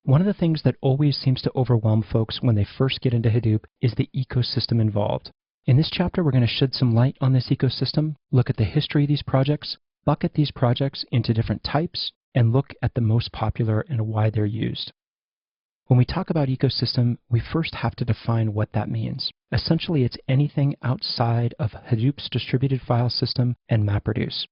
One of the things that always seems to overwhelm folks when they first get into Hadoop is the ecosystem involved. In this chapter, we're going to shed some light on this ecosystem, look at the history of these projects, bucket these projects into different types, and look at the most popular and why they're used. When we talk about ecosystem, we first have to define what that means. Essentially, it's anything outside of Hadoop's distributed file system and MapReduce.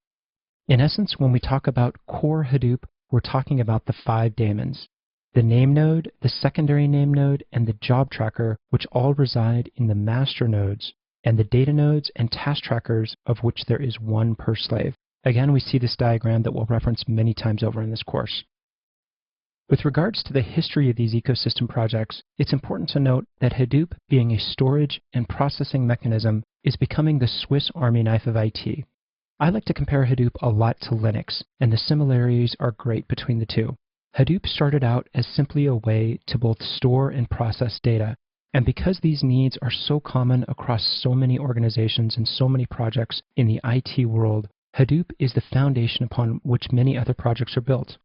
In essence, when we talk about core Hadoop, we're talking about the 5 daemons: the name node, the secondary name node, and the job tracker, which all reside in the master nodes, and the data nodes and task trackers, of which there is 1 per slave. Again, we see this diagram that we'll reference many times over in this course. With regards to the history of these ecosystem projects, it's important to note that Hadoop, being a storage and processing mechanism, is becoming the Swiss Army knife of IT. I like to compare Hadoop a lot to Linux, and the similarities are great between the two. Hadoop started out as simply a way to both store and process data, and because these needs are so common across so many organizations and so many projects in the IT world, Hadoop is the foundation upon which many other projects are built.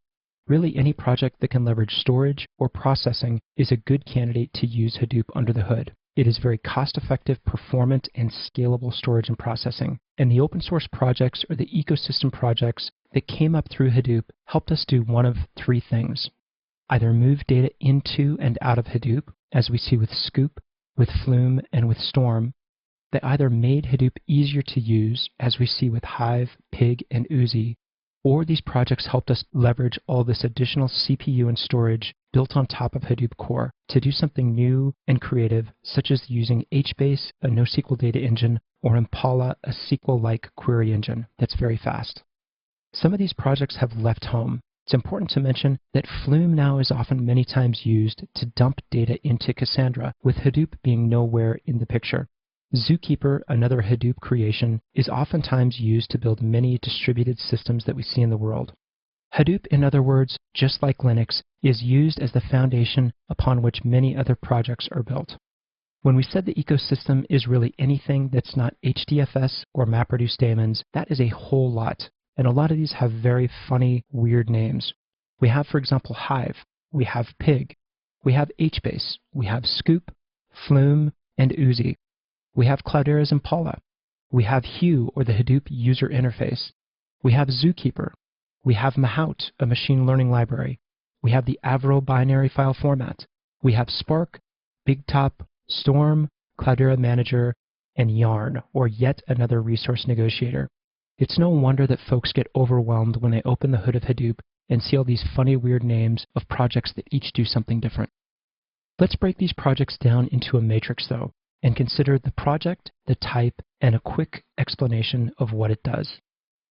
Really, any project that can leverage storage or processing is a good candidate to use Hadoop under the hood. It is very cost-effective, performant, and scalable storage and processing. And the open source projects or the ecosystem projects that came up through Hadoop helped us do one of 3 things. Either move data into and out of Hadoop, as we see with Scoop, with Flume, and with Storm. They either made Hadoop easier to use, as we see with Hive, Pig, and Oozie, or these projects helped us leverage all this additional CPU and storage built on top of Hadoop core to do something new and creative, such as using HBase, a NoSQL data engine, or Impala, a SQL-like query engine that's very fast. Some of these projects have left home. It's important to mention that Flume now is often many times used to dump data into Cassandra, with Hadoop being nowhere in the picture. Zookeeper, another Hadoop creation, is oftentimes used to build many distributed systems that we see in the world. Hadoop, in other words, just like Linux, is used as the foundation upon which many other projects are built. When we said the ecosystem is really anything that's not HDFS or MapReduce daemons, that is a whole lot, and a lot of these have very funny, weird names. We have, for example, Hive, we have Pig, we have HBase, we have Scoop, Flume, and Oozie. We have Cloudera's Impala. We have Hue, or the Hadoop user interface. We have Zookeeper. We have Mahout, a machine learning library. We have the Avro binary file format. We have Spark, BigTop, Storm, Cloudera Manager, and Yarn, or yet another resource negotiator. It's no wonder that folks get overwhelmed when they open the hood of Hadoop and see all these funny, weird names of projects that each do something different. Let's break these projects down into a matrix, though, and consider the project, the type, and a quick explanation of what it does.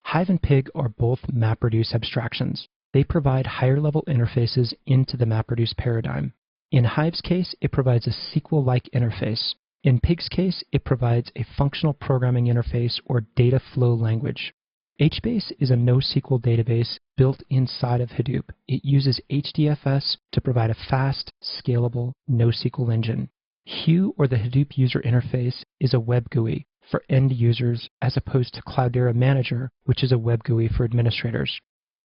Hive and Pig are both MapReduce abstractions. They provide higher-level interfaces into the MapReduce paradigm. In Hive's case, it provides a SQL-like interface. In Pig's case, it provides a functional programming interface or data flow language. HBase is a NoSQL database built inside of Hadoop. It uses HDFS to provide a fast, scalable NoSQL engine. Hue, or the Hadoop user interface, is a web GUI for end users as opposed to Cloudera Manager, which is a web GUI for administrators.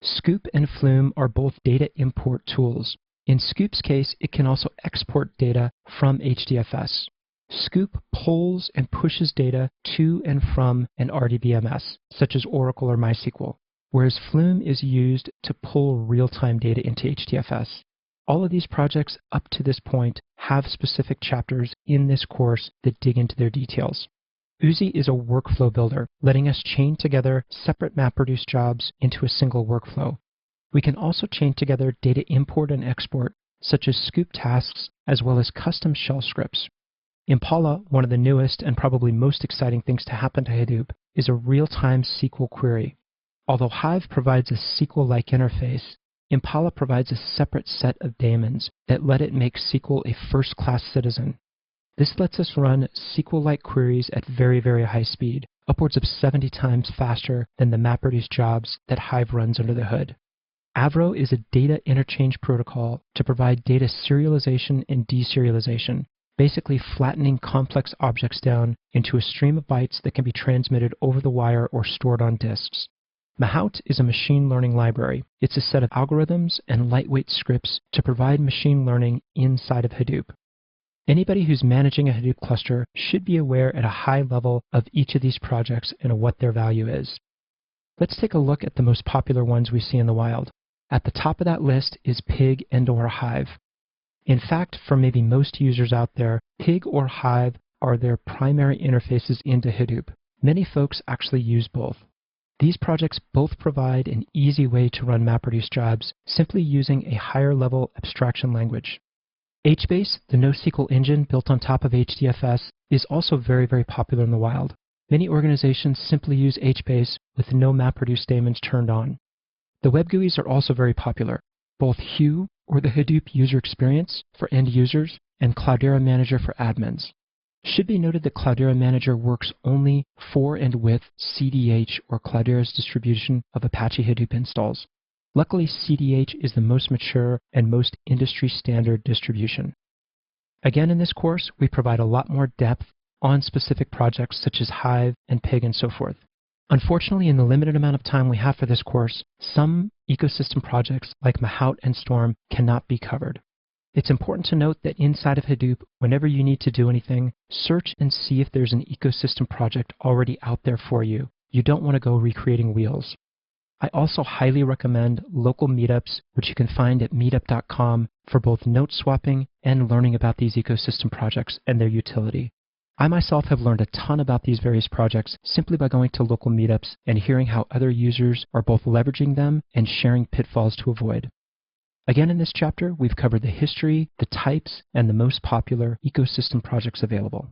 Scoop and Flume are both data import tools. In Scoop's case, it can also export data from HDFS. Scoop pulls and pushes data to and from an RDBMS, such as Oracle or MySQL, whereas Flume is used to pull real-time data into HDFS. All of these projects up to this point have specific chapters in this course that dig into their details. Oozie is a workflow builder, letting us chain together separate MapReduce jobs into a single workflow. We can also chain together data import and export, such as Scoop tasks, as well as custom shell scripts. Impala, one of the newest and probably most exciting things to happen to Hadoop, is a real-time SQL query. Although Hive provides a SQL-like interface, Impala provides a separate set of daemons that let it make SQL a first-class citizen. This lets us run SQL-like queries at very, very high speed, upwards of 70 times faster than the MapReduce jobs that Hive runs under the hood. Avro is a data interchange protocol to provide data serialization and deserialization, basically flattening complex objects down into a stream of bytes that can be transmitted over the wire or stored on disks. Mahout is a machine learning library. It's a set of algorithms and lightweight scripts to provide machine learning inside of Hadoop. Anybody who's managing a Hadoop cluster should be aware at a high level of each of these projects and what their value is. Let's take a look at the most popular ones we see in the wild. At the top of that list is Pig and/or Hive. In fact, for maybe most users out there, Pig or Hive are their primary interfaces into Hadoop. Many folks actually use both. These projects both provide an easy way to run MapReduce jobs simply using a higher level abstraction language. HBase, the NoSQL engine built on top of HDFS, is also very popular in the wild. Many organizations simply use HBase with no MapReduce daemons turned on. The web GUIs are also very popular. Both Hue, or the Hadoop user experience for end users, and Cloudera Manager for admins. Should be noted that Cloudera Manager works only for and with CDH, or Cloudera's distribution of Apache Hadoop installs. Luckily, CDH is the most mature and most industry standard distribution. Again, in this course, we provide a lot more depth on specific projects such as Hive and Pig and so forth. Unfortunately, in the limited amount of time we have for this course, some ecosystem projects like Mahout and Storm cannot be covered. It's important to note that inside of Hadoop, whenever you need to do anything, search and see if there's an ecosystem project already out there for you. You don't want to go recreating wheels. I also highly recommend local meetups, which you can find at meetup.com for both note swapping and learning about these ecosystem projects and their utility. I myself have learned a ton about these various projects simply by going to local meetups and hearing how other users are both leveraging them and sharing pitfalls to avoid. Again, in this chapter, we've covered the history, the types, and the most popular ecosystem projects available.